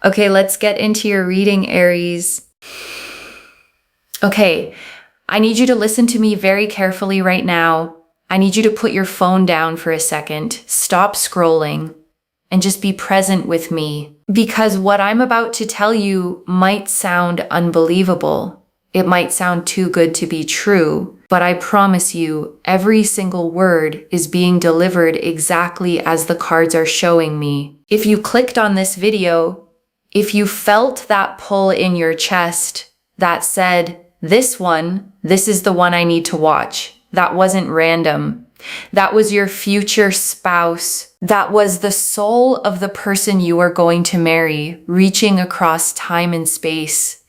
Okay, let's get into your reading, Aries. Okay, I need you to listen to me very carefully right now. I need you to put your phone down for a second, stop scrolling, and just be present with me. Because what I'm about to tell you might sound unbelievable. It might sound too good to be true, but I promise you, every single word is being delivered exactly as the cards are showing me. If you clicked on this video, if you felt that pull in your chest that said, this is the one I need to watch. That wasn't random. That was your future spouse. That was the soul of the person you are going to marry, reaching across time and space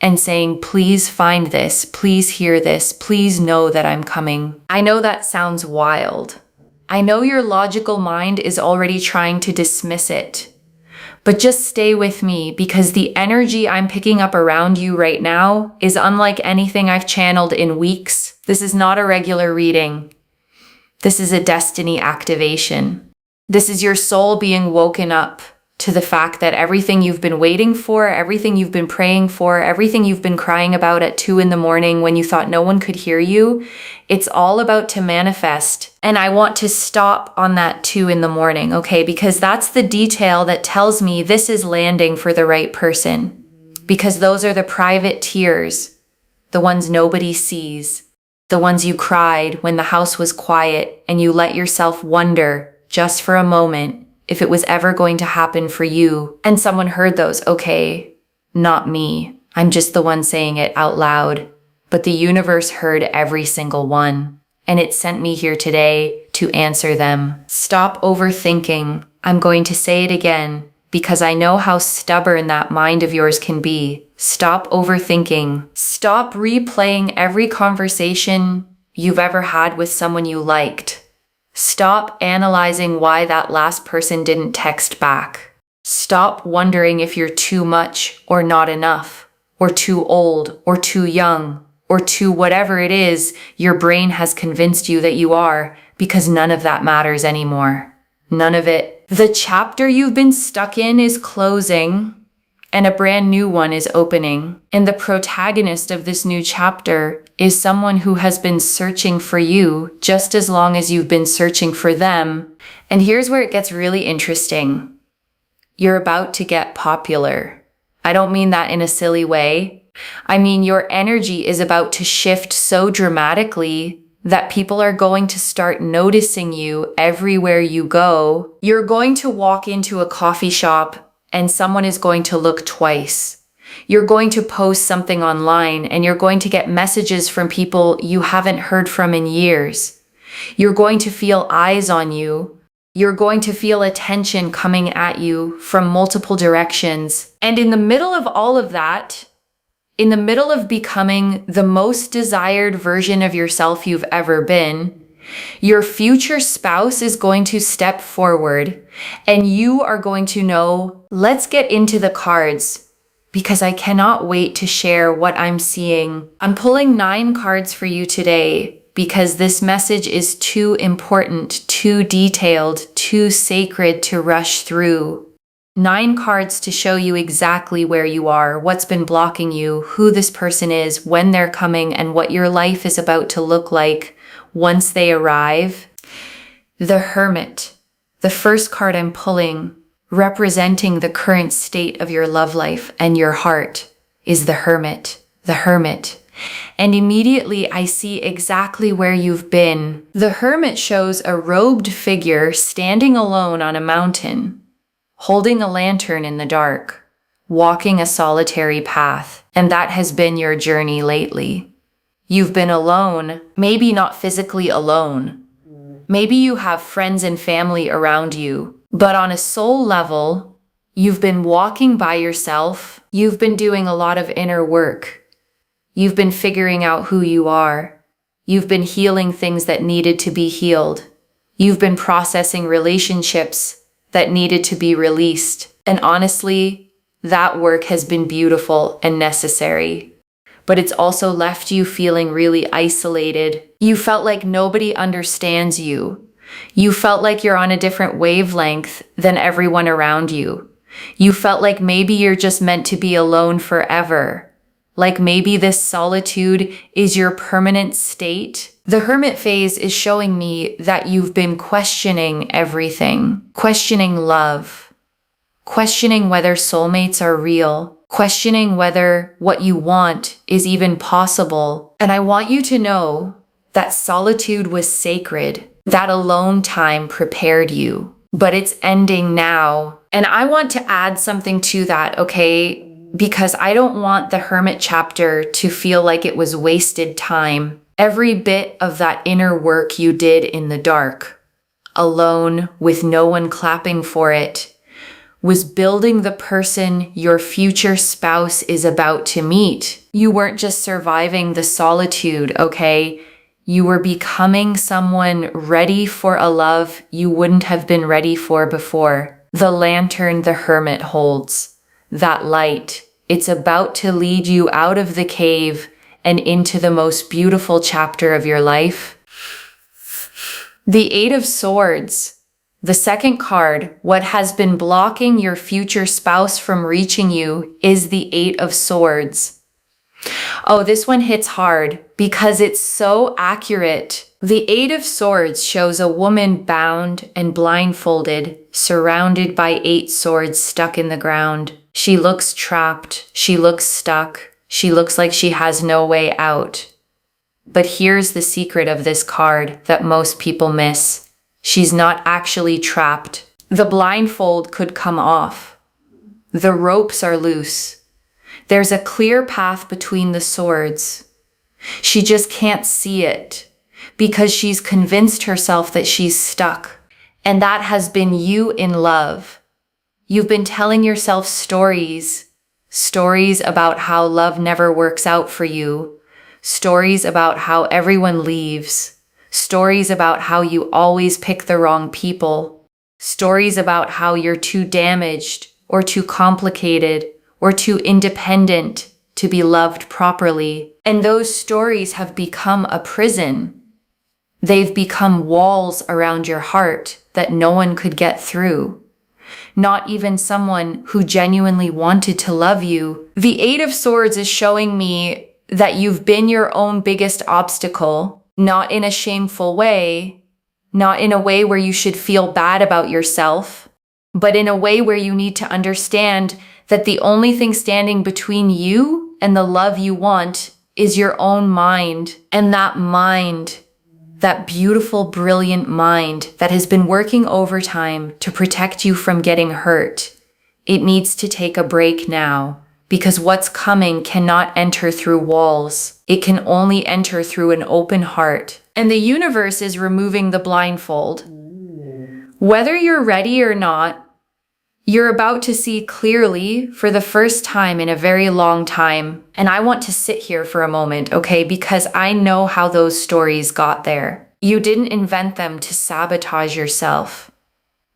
and saying, please find this, please hear this, please know that I'm coming. I know that sounds wild. I know your logical mind is already trying to dismiss it. But just stay with me because the energy I'm picking up around you right now is unlike anything I've channeled in weeks. This is not a regular reading. This is a destiny activation. This is your soul being woken up to the fact that everything you've been waiting for, everything you've been praying for, everything you've been crying about at 2 a.m. when you thought no one could hear you, it's all about to manifest. And I want to stop on that 2 a.m, okay? Because that's the detail that tells me this is landing for the right person. Because those are the private tears, the ones nobody sees, the ones you cried when the house was quiet and you let yourself wonder just for a moment if it was ever going to happen for you. And someone heard those, okay, not me. I'm just the one saying it out loud. But the universe heard every single one. And it sent me here today to answer them. Stop overthinking. I'm going to say it again because I know how stubborn that mind of yours can be. Stop overthinking. Stop replaying every conversation you've ever had with someone you liked. Stop analyzing why that last person didn't text back. Stop wondering if you're too much or not enough, or too old or too young, or too whatever it is your brain has convinced you that you are, because none of that matters anymore. None of it. The chapter you've been stuck in is closing, and a brand new one is opening. And the protagonist of this new chapter is someone who has been searching for you just as long as you've been searching for them. And here's where it gets really interesting. You're about to get popular. I don't mean that in a silly way. I mean, your energy is about to shift so dramatically that people are going to start noticing you everywhere you go. You're going to walk into a coffee shop and someone is going to look twice. You're going to post something online and you're going to get messages from people you haven't heard from in years. You're going to feel eyes on you. You're going to feel attention coming at you from multiple directions. And in the middle of all of that, in the middle of becoming the most desired version of yourself you've ever been, your future spouse is going to step forward and you are going to know, let's get into the cards because I cannot wait to share what I'm seeing. I'm pulling 9 cards for you today because this message is too important, too detailed, too sacred to rush through. 9 cards to show you exactly where you are, what's been blocking you, who this person is, when they're coming, and what your life is about to look like once they arrive. The Hermit, the first card I'm pulling, representing the current state of your love life and your heart, is the Hermit. The Hermit. And immediately I see exactly where you've been. The Hermit shows a robed figure standing alone on a mountain, holding a lantern in the dark, walking a solitary path. And that has been your journey lately. You've been alone, maybe not physically alone. Maybe you have friends and family around you, but on a soul level, you've been walking by yourself. You've been doing a lot of inner work. You've been figuring out who you are. You've been healing things that needed to be healed. You've been processing relationships that needed to be released. And honestly, that work has been beautiful and necessary. But it's also left you feeling really isolated. You felt like nobody understands you. You felt like you're on a different wavelength than everyone around you. You felt like maybe you're just meant to be alone forever. Like maybe this solitude is your permanent state. The Hermit phase is showing me that you've been questioning everything, questioning love, questioning whether soulmates are real, questioning whether what you want is even possible. And I want you to know that solitude was sacred. That alone time prepared you, but it's ending now. And I want to add something to that, okay? Because I don't want the Hermit chapter to feel like it was wasted time. Every bit of that inner work you did in the dark, alone with no one clapping for it, was building the person your future spouse is about to meet. You weren't just surviving the solitude, okay? You were becoming someone ready for a love you wouldn't have been ready for before. The lantern the Hermit holds, that light, it's about to lead you out of the cave and into the most beautiful chapter of your life. The Eight of Swords, the second card, what has been blocking your future spouse from reaching you is the Eight of Swords. Oh, this one hits hard because it's so accurate. The Eight of Swords shows a woman bound and blindfolded, surrounded by 8 swords stuck in the ground. She looks trapped. She looks stuck. She looks like she has no way out. But here's the secret of this card that most people miss. She's not actually trapped. The blindfold could come off. The ropes are loose. There's a clear path between the swords. She just can't see it because she's convinced herself that she's stuck. And that has been you in love. You've been telling yourself stories about how love never works out for you, stories about how everyone leaves, stories about how you always pick the wrong people, stories about how you're too damaged or too complicated or too independent to be loved properly. And those stories have become a prison. They've become walls around your heart that no one could get through. Not even someone who genuinely wanted to love you. The Eight of Swords is showing me that you've been your own biggest obstacle, not in a shameful way, not in a way where you should feel bad about yourself, but in a way where you need to understand that the only thing standing between you and the love you want is your own mind. And that mind, that beautiful, brilliant mind that has been working overtime to protect you from getting hurt, it needs to take a break now, because what's coming cannot enter through walls. It can only enter through an open heart. And the universe is removing the blindfold. Whether you're ready or not, you're about to see clearly for the first time in a very long time. And I want to sit here for a moment, okay? Because I know how those stories got there. You didn't invent them to sabotage yourself.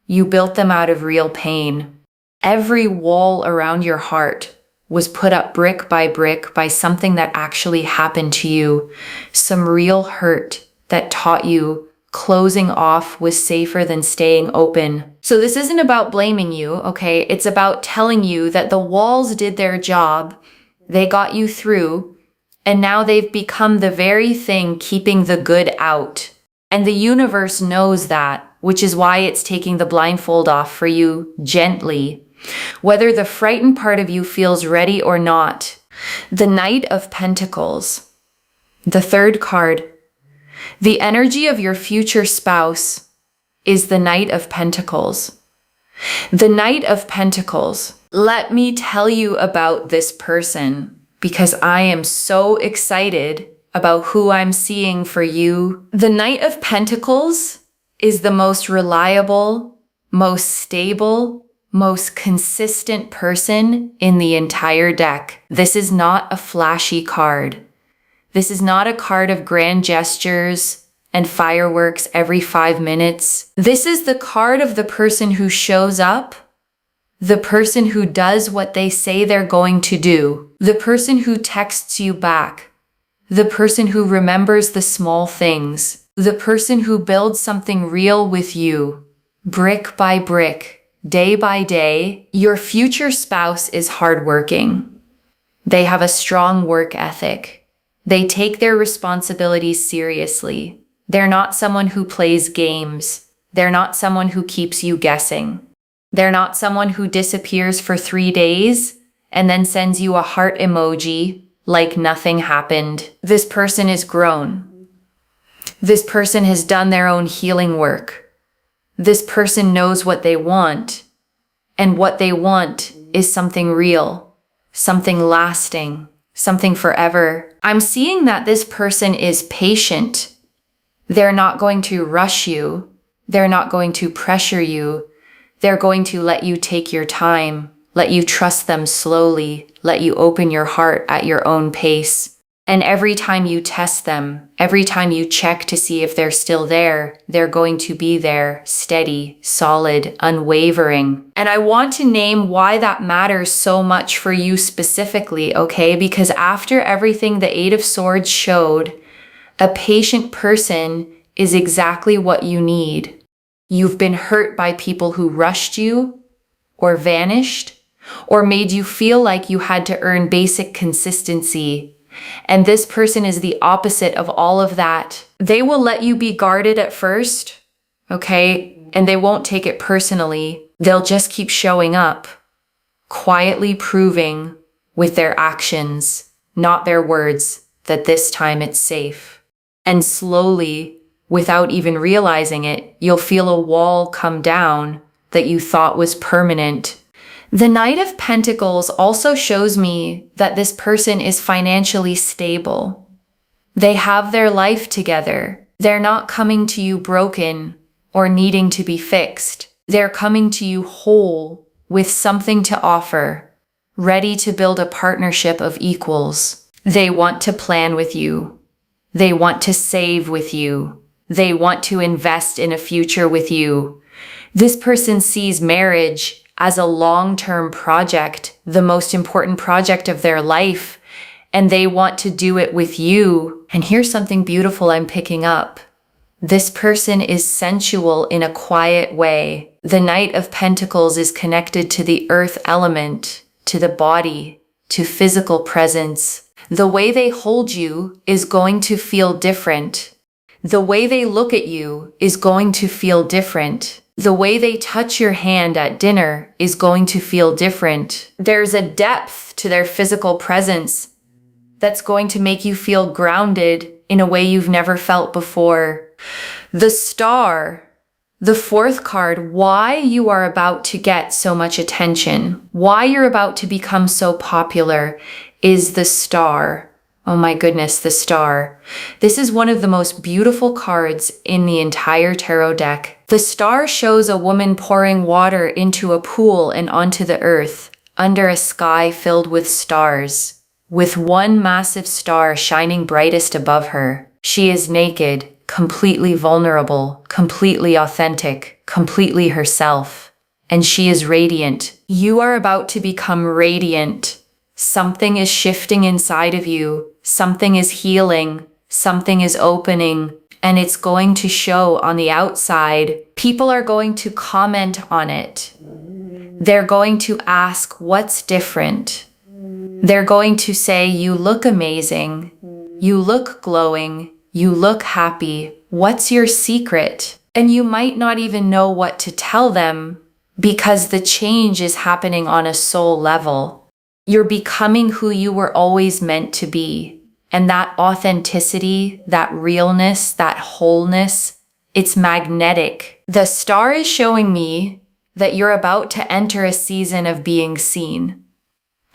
You built them out of real pain. Every wall around your heart was put up brick by something that actually happened to you. Some real hurt that taught you closing off was safer than staying open. So this isn't about blaming you, okay? It's about telling you that the walls did their job. They got you through, and now they've become the very thing keeping the good out. And the universe knows that, which is why it's taking the blindfold off for you gently, whether the frightened part of you feels ready or not. The Knight of Pentacles, the third card. The energy of your future spouse is the Knight of Pentacles. The Knight of Pentacles. Let me tell you about this person because I am so excited about who I'm seeing for you. The Knight of Pentacles is the most reliable, most stable, most consistent person in the entire deck. This is not a flashy card. This is not a card of grand gestures and fireworks every 5 minutes. This is the card of the person who shows up, the person who does what they say they're going to do, the person who texts you back, the person who remembers the small things, the person who builds something real with you, brick by brick, day by day. Your future spouse is hardworking. They have a strong work ethic. They take their responsibilities seriously. They're not someone who plays games. They're not someone who keeps you guessing. They're not someone who disappears for 3 days and then sends you a heart emoji like nothing happened. This person is grown. This person has done their own healing work. This person knows what they want, and what they want is something real, something lasting, something forever. I'm seeing that this person is patient. They're not going to rush you. They're not going to pressure you. They're going to let you take your time, let you trust them slowly, let you open your heart at your own pace. And every time you test them, every time you check to see if they're still there, they're going to be there, steady, solid, unwavering. And I want to name why that matters so much for you specifically, okay? Because after everything the Eight of Swords showed, a patient person is exactly what you need. You've been hurt by people who rushed you, or vanished, or made you feel like you had to earn basic consistency. And this person is the opposite of all of that. They will let you be guarded at first, okay? And they won't take it personally. They'll just keep showing up, quietly proving with their actions, not their words, that this time it's safe. And slowly, without even realizing it, you'll feel a wall come down that you thought was permanent. The Knight of Pentacles also shows me that this person is financially stable. They have their life together. They're not coming to you broken or needing to be fixed. They're coming to you whole with something to offer, ready to build a partnership of equals. They want to plan with you. They want to save with you. They want to invest in a future with you. This person sees marriage as a long-term project, the most important project of their life, and they want to do it with you. And here's something beautiful I'm picking up. This person is sensual in a quiet way. The Knight of Pentacles is connected to the earth element, to the body, to physical presence. The way they hold you is going to feel different. The way they look at you is going to feel different. The way they touch your hand at dinner is going to feel different. There's a depth to their physical presence that's going to make you feel grounded in a way you've never felt before. The Star, the fourth card, why you are about to get so much attention, why you're about to become so popular is the Star. Oh my goodness, the Star. This is one of the most beautiful cards in the entire tarot deck. The Star shows a woman pouring water into a pool and onto the earth, under a sky filled with stars, with one massive star shining brightest above her. She is naked, completely vulnerable, completely authentic, completely herself. And she is radiant. You are about to become radiant. Something is shifting inside of you. Something is healing. Something is opening. And it's going to show on the outside. People are going to comment on it. They're going to ask, what's different? They're going to say, you look amazing. You look glowing. You look happy. What's your secret? And you might not even know what to tell them because the change is happening on a soul level. You're becoming who you were always meant to be. And that authenticity, that realness, that wholeness, it's magnetic. The Star is showing me that you're about to enter a season of being seen.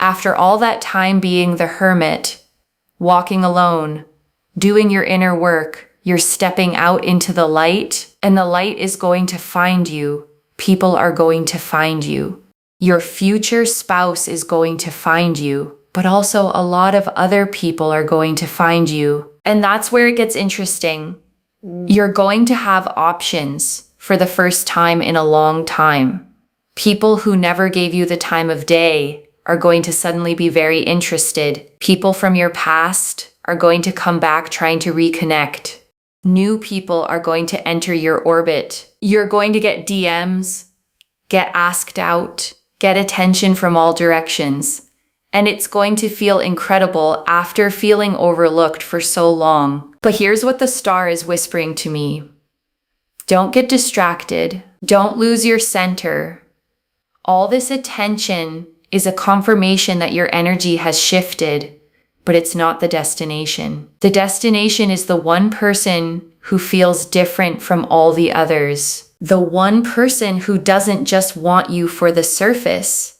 After all that time being the hermit, walking alone, doing your inner work, you're stepping out into the light, and the light is going to find you. People are going to find you. Your future spouse is going to find you, but also a lot of other people are going to find you. And that's where it gets interesting. You're going to have options for the first time in a long time. People who never gave you the time of day are going to suddenly be very interested. People from your past are going to come back trying to reconnect. New people are going to enter your orbit. You're going to get DMs, get asked out, get attention from all directions. And it's going to feel incredible after feeling overlooked for so long. But here's what the star is whispering to me. Don't get distracted. Don't lose your center. All this attention is a confirmation that your energy has shifted, but it's not the destination. The destination is the one person who feels different from all the others. The one person who doesn't just want you for the surface,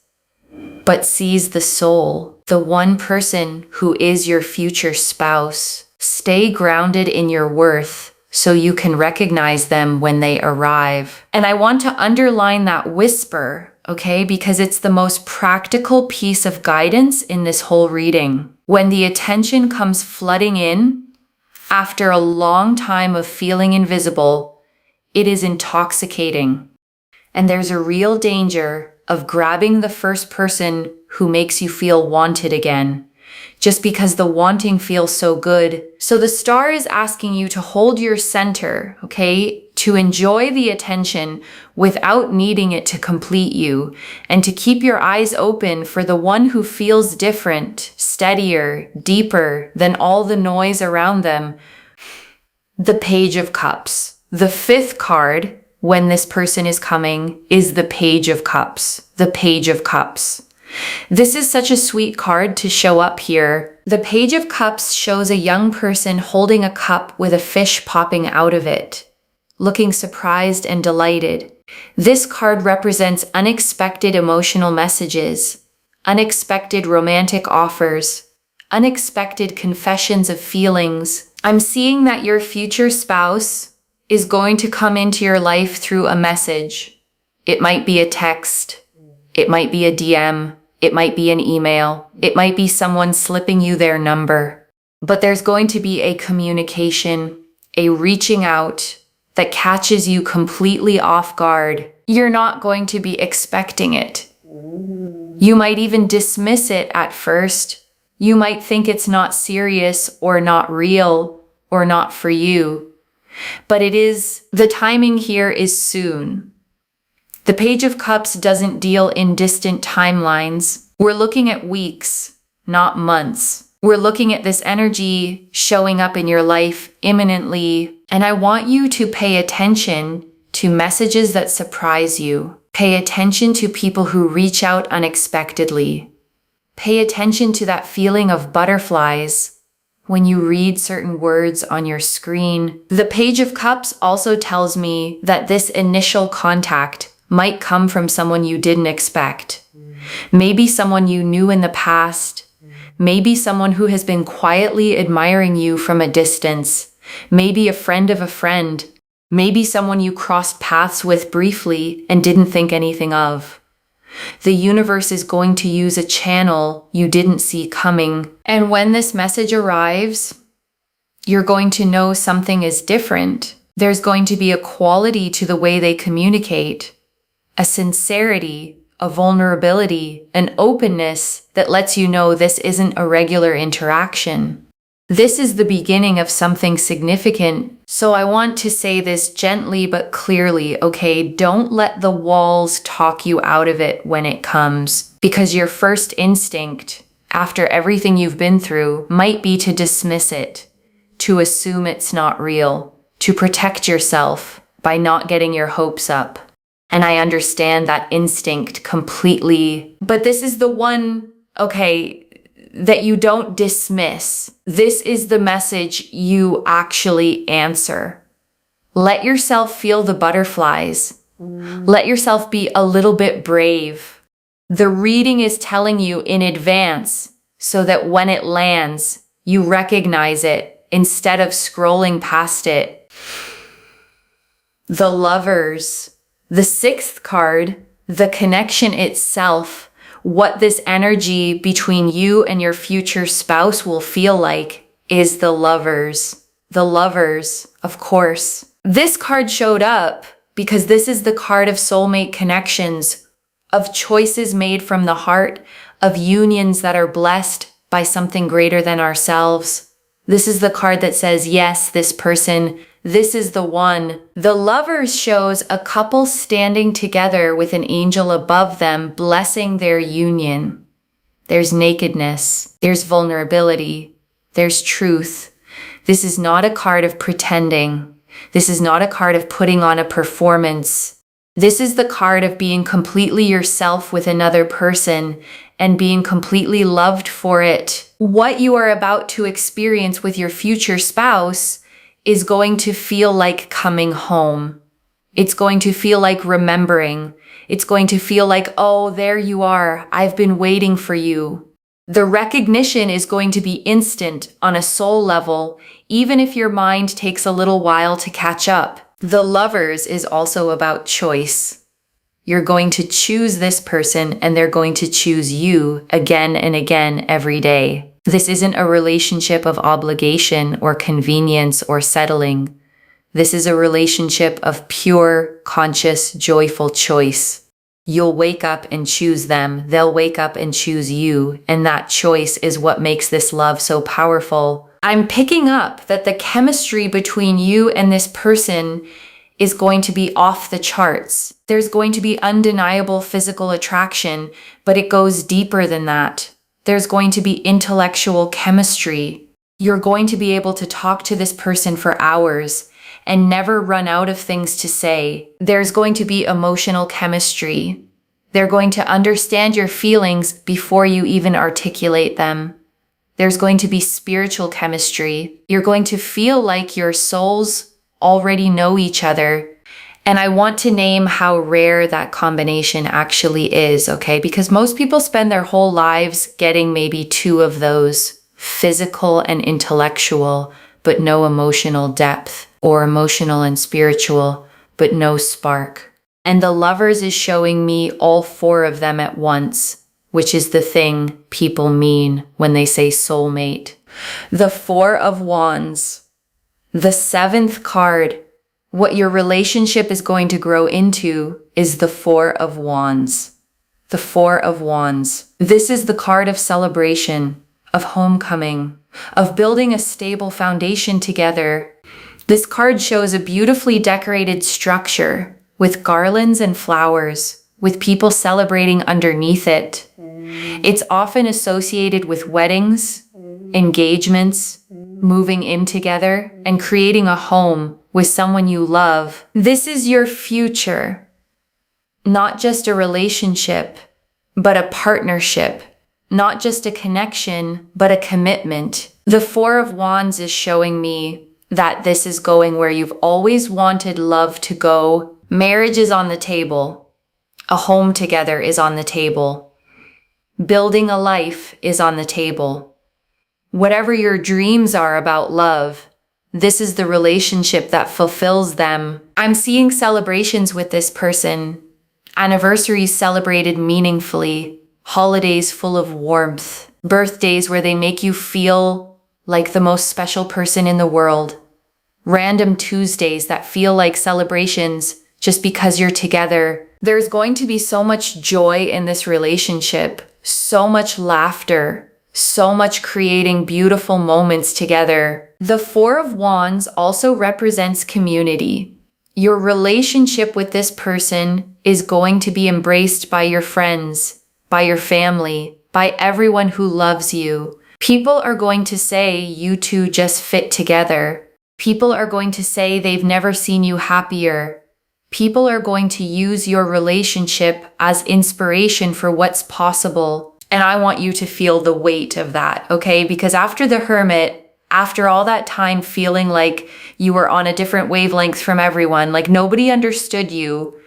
but sees the soul. The one person who is your future spouse. Stay grounded in your worth so you can recognize them when they arrive. And I want to underline that whisper, okay? Because it's the most practical piece of guidance in this whole reading. When the attention comes flooding in, after a long time of feeling invisible, it is intoxicating. And there's a real danger of grabbing the first person who makes you feel wanted again, just because the wanting feels so good. So the star is asking you to hold your center, okay? To enjoy the attention without needing it to complete you, and to keep your eyes open for the one who feels different, steadier, deeper than all the noise around them. The Page of Cups. The fifth card, when this person is coming, is the Page of Cups. The Page of Cups. This is such a sweet card to show up here. The Page of Cups shows a young person holding a cup with a fish popping out of it, looking surprised and delighted. This card represents unexpected emotional messages, unexpected romantic offers, unexpected confessions of feelings. I'm seeing that your future spouse is going to come into your life through a message. It might be a text. It might be a DM. It might be an email. It might be someone slipping you their number. But there's going to be a communication, a reaching out that catches you completely off guard. You're not going to be expecting it. You might even dismiss it at first. You might think it's not serious or not real or not for you. But it is, the timing here is soon. The Page of Cups doesn't deal in distant timelines. We're looking at weeks, not months. We're looking at this energy showing up in your life imminently. And I want you to pay attention to messages that surprise you. Pay attention to people who reach out unexpectedly. Pay attention to that feeling of butterflies when you read certain words on your screen. The Page of Cups also tells me that this initial contact might come from someone you didn't expect. Maybe someone you knew in the past. Maybe someone who has been quietly admiring you from a distance. Maybe a friend of a friend. Maybe someone you crossed paths with briefly and didn't think anything of. The universe is going to use a channel you didn't see coming. And when this message arrives, you're going to know something is different. There's going to be a quality to the way they communicate, a sincerity, a vulnerability, an openness that lets you know this isn't a regular interaction. This is the beginning of something significant. So I want to say this gently but clearly, okay? Don't let the walls talk you out of it when it comes, because your first instinct, after everything you've been through, might be to dismiss it, to assume it's not real, to protect yourself by not getting your hopes up. And I understand that instinct completely. But this is the one, okay, that you don't dismiss. This is the message you actually answer. Let yourself feel the butterflies. Let yourself be a little bit brave. The reading is telling you in advance so that when it lands, you recognize it instead of scrolling past it. The Lovers. The sixth card, the connection itself, what this energy between you and your future spouse will feel like, is the Lovers. The Lovers, of course. This card showed up because this is the card of soulmate connections, of choices made from the heart, of unions that are blessed by something greater than ourselves. This is the card that says, yes, this person, This is the one. The Lovers shows a couple standing together with an angel above them, blessing their union. There's nakedness. There's vulnerability. There's truth. This is not a card of pretending. This is not a card of putting on a performance. This is the card of being completely yourself with another person and being completely loved for it. What you are about to experience with your future spouse is going to feel like coming home. It's going to feel like remembering. It's going to feel like, oh, there you are. I've been waiting for you. The recognition is going to be instant on a soul level, even if your mind takes a little while to catch up. The Lovers is also about choice. You're going to choose this person and they're going to choose you again and again every day. This isn't a relationship of obligation or convenience or settling. This is a relationship of pure, conscious, joyful choice. You'll wake up and choose them. They'll wake up and choose you. And that choice is what makes this love so powerful. I'm picking up that the chemistry between you and this person is going to be off the charts. There's going to be undeniable physical attraction, but it goes deeper than that. There's going to be intellectual chemistry. You're going to be able to talk to this person for hours and never run out of things to say. There's going to be emotional chemistry. They're going to understand your feelings before you even articulate them. There's going to be spiritual chemistry. You're going to feel like your souls already know each other. And I want to name how rare that combination actually is, okay? Because most people spend their whole lives getting maybe two of those, physical and intellectual, but no emotional depth, or emotional and spiritual, but no spark. And the Lovers is showing me all four of them at once, which is the thing people mean when they say soulmate. The Four of Wands, the seventh card. What your relationship is going to grow into is the Four of Wands. The Four of Wands. This is the card of celebration, of homecoming, of building a stable foundation together. This card shows a beautifully decorated structure with garlands and flowers, with people celebrating underneath it. It's often associated with weddings, engagements, moving in together, and creating a home with someone you love. This is your future. Not just a relationship, but a partnership. Not just a connection, but a commitment. The Four of Wands is showing me that this is going where you've always wanted love to go. Marriage is on the table. A home together is on the table. Building a life is on the table. Whatever your dreams are about love, this is the relationship that fulfills them. I'm seeing celebrations with this person. Anniversaries celebrated meaningfully. Holidays full of warmth. Birthdays where they make you feel like the most special person in the world. Random Tuesdays that feel like celebrations just because you're together. There's going to be so much joy in this relationship. So much laughter. So much creating beautiful moments together. The Four of Wands also represents community. Your relationship with this person is going to be embraced by your friends, by your family, by everyone who loves you. People are going to say you two just fit together. People are going to say they've never seen you happier. People are going to use your relationship as inspiration for what's possible. And I want you to feel the weight of that, okay? Because after the Hermit, after all that time feeling like you were on a different wavelength from everyone, like nobody understood you,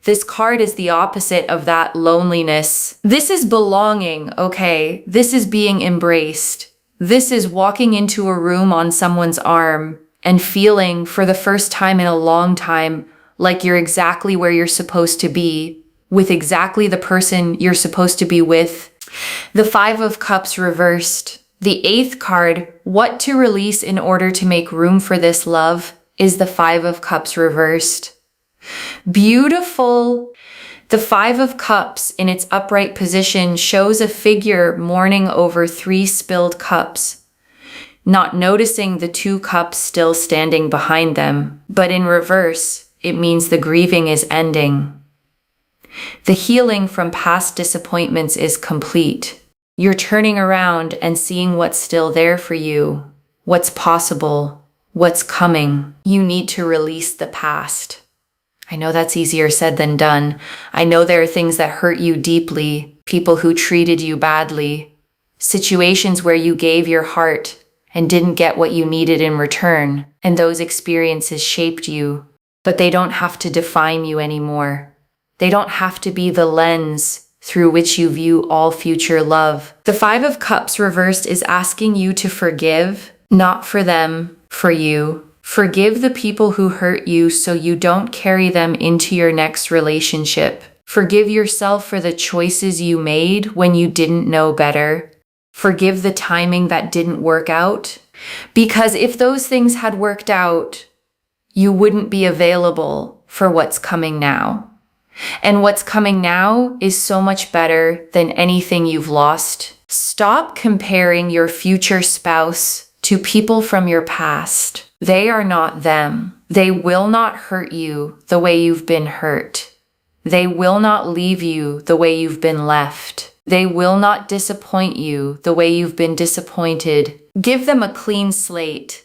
this card is the opposite of that loneliness. This is belonging, okay? This is being embraced. This is walking into a room on someone's arm and feeling for the first time in a long time like you're exactly where you're supposed to be, with exactly the person you're supposed to be with. The Five of Cups reversed. The eighth card, what to release in order to make room for this love, is the Five of Cups reversed. Beautiful. The Five of Cups in its upright position shows a figure mourning over 3 spilled cups. not noticing the 2 cups still standing behind them. But in reverse, it means the grieving is ending. The healing from past disappointments is complete. You're turning around and seeing what's still there for you, what's possible, what's coming. You need to release the past. I know that's easier said than done. I know there are things that hurt you deeply, people who treated you badly, situations where you gave your heart and didn't get what you needed in return, and those experiences shaped you. But they don't have to define you anymore. They don't have to be the lens through which you view all future love. The 5 of Cups reversed is asking you to forgive, not for them, for you. Forgive the people who hurt you so you don't carry them into your next relationship. Forgive yourself for the choices you made when you didn't know better. Forgive the timing that didn't work out. Because if those things had worked out, you wouldn't be available for what's coming now. And what's coming now is so much better than anything you've lost. Stop comparing your future spouse to people from your past. They are not them. They will not hurt you the way you've been hurt. They will not leave you the way you've been left. They will not disappoint you the way you've been disappointed. Give them a clean slate.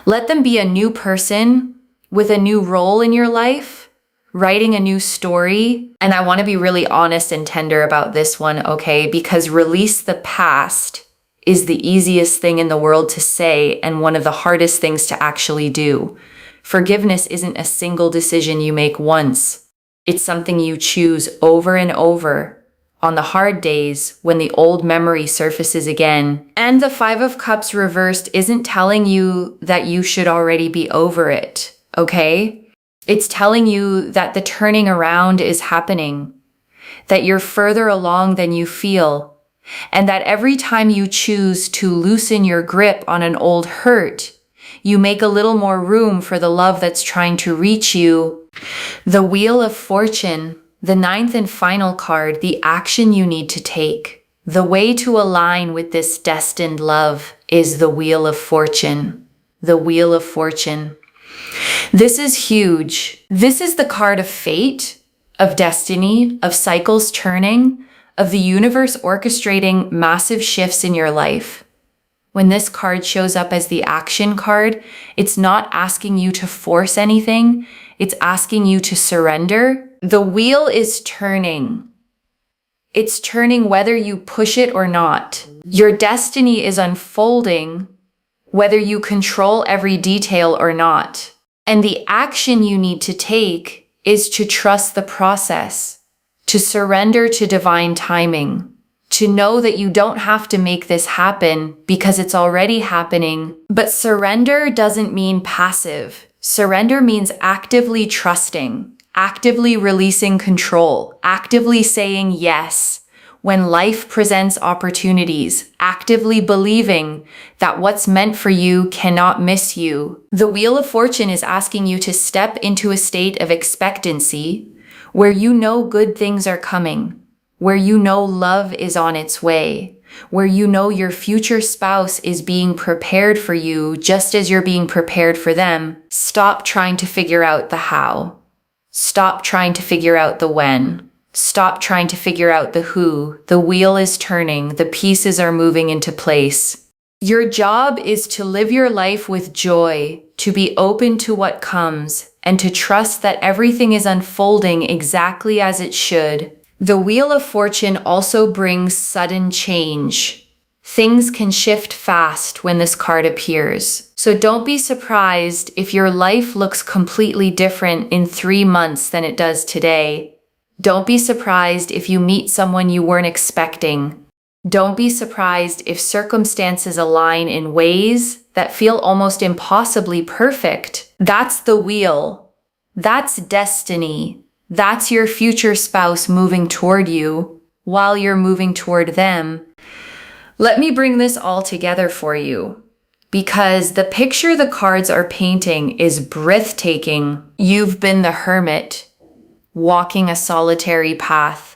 Let them be a new person with a new role in your life, writing a new story. And I want to be really honest and tender about this one, okay? Because release the past is the easiest thing in the world to say and one of the hardest things to actually do. Forgiveness isn't a single decision you make once. It's something you choose over and over on the hard days when the old memory surfaces again. And the 5 of Cups reversed isn't telling you that you should already be over it, okay? It's telling you that the turning around is happening, that you're further along than you feel, and that every time you choose to loosen your grip on an old hurt, you make a little more room for the love that's trying to reach you. The Wheel of Fortune, the 9th and final card, the action you need to take. The way to align with this destined love is the Wheel of Fortune. The Wheel of Fortune. This is huge. This is the card of fate, of destiny, of cycles turning, of the universe orchestrating massive shifts in your life. When this card shows up as the action card, it's not asking you to force anything. It's asking you to surrender. The wheel is turning. It's turning whether you push it or not. Your destiny is unfolding whether you control every detail or not. And the action you need to take is to trust the process, to surrender to divine timing, to know that you don't have to make this happen because it's already happening. But surrender doesn't mean passive. Surrender means actively trusting, actively releasing control, actively saying yes when life presents opportunities, actively believing that what's meant for you cannot miss you. The Wheel of Fortune is asking you to step into a state of expectancy where you know good things are coming, where you know love is on its way, where you know your future spouse is being prepared for you just as you're being prepared for them. Stop trying to figure out the how. Stop trying to figure out the when. Stop trying to figure out the who. The wheel is turning. The pieces are moving into place. Your job is to live your life with joy, to be open to what comes, and to trust that everything is unfolding exactly as it should. The Wheel of Fortune also brings sudden change. Things can shift fast when this card appears. So don't be surprised if your life looks completely different in 3 months than it does today. Don't be surprised if you meet someone you weren't expecting. Don't be surprised if circumstances align in ways that feel almost impossibly perfect. That's the wheel. That's destiny. That's your future spouse moving toward you while you're moving toward them. Let me bring this all together for you, because the picture the cards are painting is breathtaking. You've been the hermit, walking a solitary path,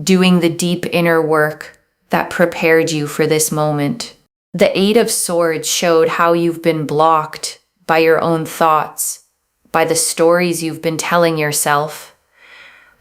doing the deep inner work that prepared you for this moment. The Eight of Swords showed how you've been blocked by your own thoughts, by the stories you've been telling yourself.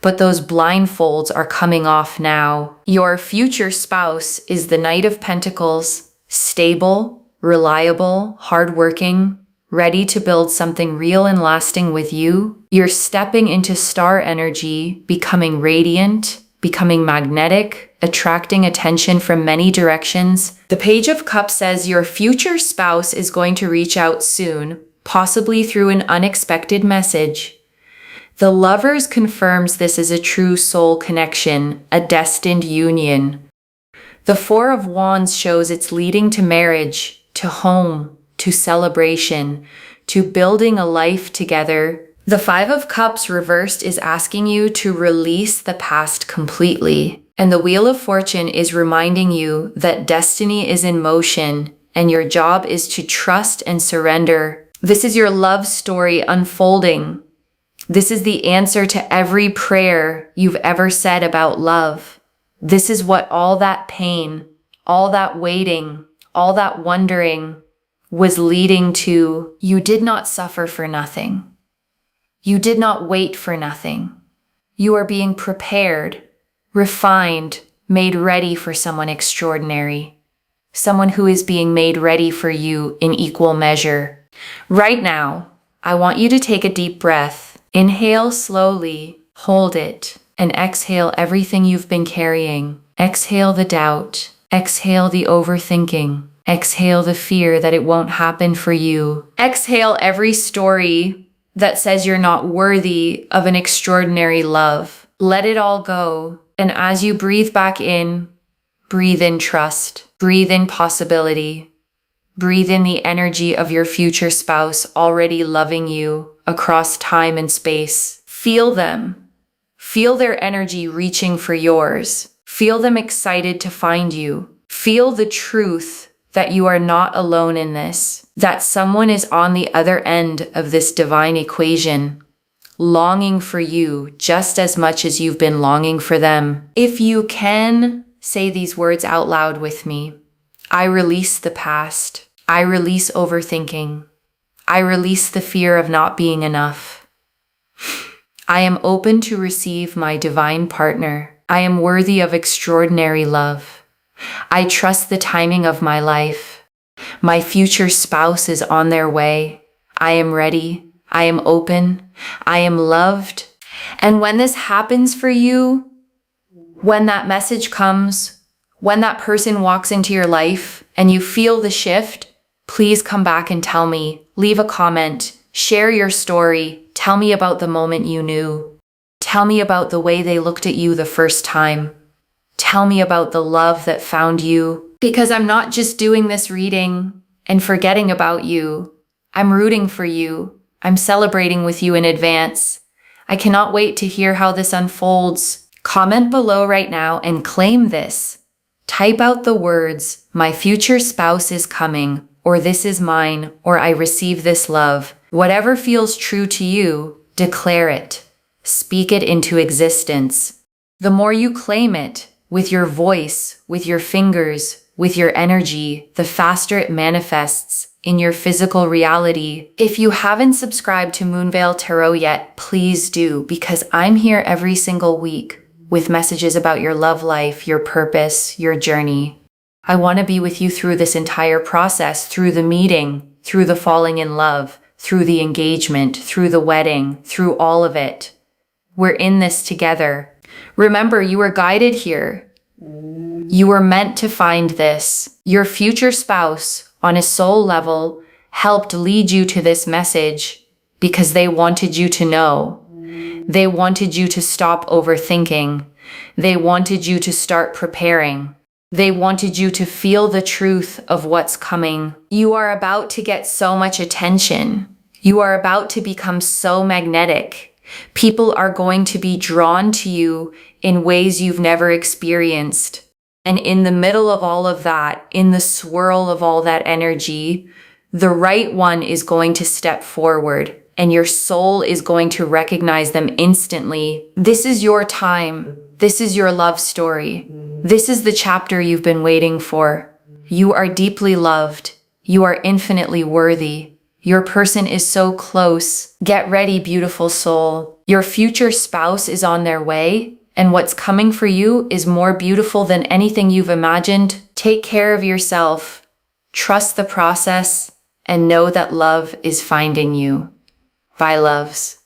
But those blindfolds are coming off now. Your future spouse is the Knight of Pentacles, stable, reliable, hardworking, ready to build something real and lasting with you. You're stepping into star energy, becoming radiant, becoming magnetic, attracting attention from many directions. The Page of Cups says your future spouse is going to reach out soon, possibly through an unexpected message. The Lovers confirms this is a true soul connection, a destined union. The Four of Wands shows it's leading to marriage, to home, to celebration, to building a life together. The Five of Cups reversed is asking you to release the past completely. And the Wheel of Fortune is reminding you that destiny is in motion and your job is to trust and surrender. This is your love story unfolding. This is the answer to every prayer you've ever said about love. This is what all that pain, all that waiting, all that wondering was leading to. You did not suffer for nothing. You did not wait for nothing. You are being prepared, refined, made ready for someone extraordinary. Someone who is being made ready for you in equal measure. Right now, I want you to take a deep breath. Inhale slowly, hold it, and exhale everything you've been carrying. Exhale the doubt. Exhale the overthinking. Exhale the fear that it won't happen for you. Exhale every story that says you're not worthy of an extraordinary love. Let it all go. And as you breathe back in, breathe in trust. Breathe in possibility. Breathe in the energy of your future spouse already loving you across time and space. Feel them. Feel their energy reaching for yours. Feel them excited to find you. Feel the truth that you are not alone in this, that someone is on the other end of this divine equation, longing for you just as much as you've been longing for them. If you can, say these words out loud with me. I release the past. I release overthinking. I release the fear of not being enough. I am open to receive my divine partner. I am worthy of extraordinary love. I trust the timing of my life. My future spouse is on their way. I am ready. I am open. I am loved. And when this happens for you, when that message comes, when that person walks into your life and you feel the shift, please come back and tell me. Leave a comment. Share your story. Tell me about the moment you knew. Tell me about the way they looked at you the first time. Tell me about the love that found you. Because I'm not just doing this reading and forgetting about you. I'm rooting for you. I'm celebrating with you in advance. I cannot wait to hear how this unfolds. Comment below right now and claim this. Type out the words, my future spouse is coming, or this is mine, or I receive this love. Whatever feels true to you, declare it. Speak it into existence. The more you claim it, with your voice, with your fingers, with your energy, the faster it manifests in your physical reality. If you haven't subscribed to Moonveil Tarot yet, please do, because I'm here every single week with messages about your love life, your purpose, your journey. I want to be with you through this entire process, through the meeting, through the falling in love, through the engagement, through the wedding, through all of it. We're in this together. Remember, you were guided here. You were meant to find this. Your future spouse, on a soul level, helped lead you to this message because they wanted you to know. They wanted you to stop overthinking. They wanted you to start preparing. They wanted you to feel the truth of what's coming. You are about to get so much attention. You are about to become so magnetic. People are going to be drawn to you in ways you've never experienced. And in the middle of all of that, in the swirl of all that energy, the right one is going to step forward and your soul is going to recognize them instantly. This is your time. This is your love story. This is the chapter you've been waiting for. You are deeply loved. You are infinitely worthy. Your person is so close. Get ready, beautiful soul. Your future spouse is on their way, and what's coming for you is more beautiful than anything you've imagined. Take care of yourself. Trust the process and know that love is finding you. Bye, loves.